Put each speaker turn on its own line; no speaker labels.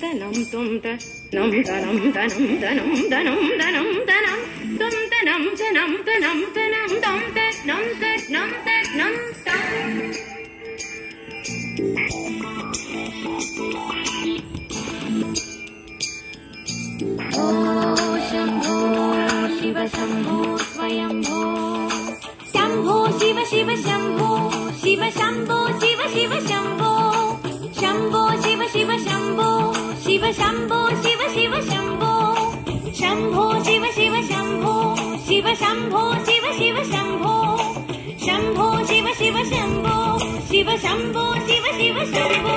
tanam tum ta nam tanam tanam tanam tanam tanam tanam tum tanam tanam tanam tanam tum ta nam ta nam ta nam tam. Shambho Shiv Shambho Swayambho Shambho Shiv Shiv Shambho Shiv Shambho Shiv Shiv Shambho Shambho Shiv Shiv Shambho Shiv Shambho Shiv Shiv Shambho Shambho Shiv Shiv Shambho Shiv Shambho Shiv Shiv Shambho Shambho Shiv Shiv Shambho Shiv Shambho Shiv Shiv Shambho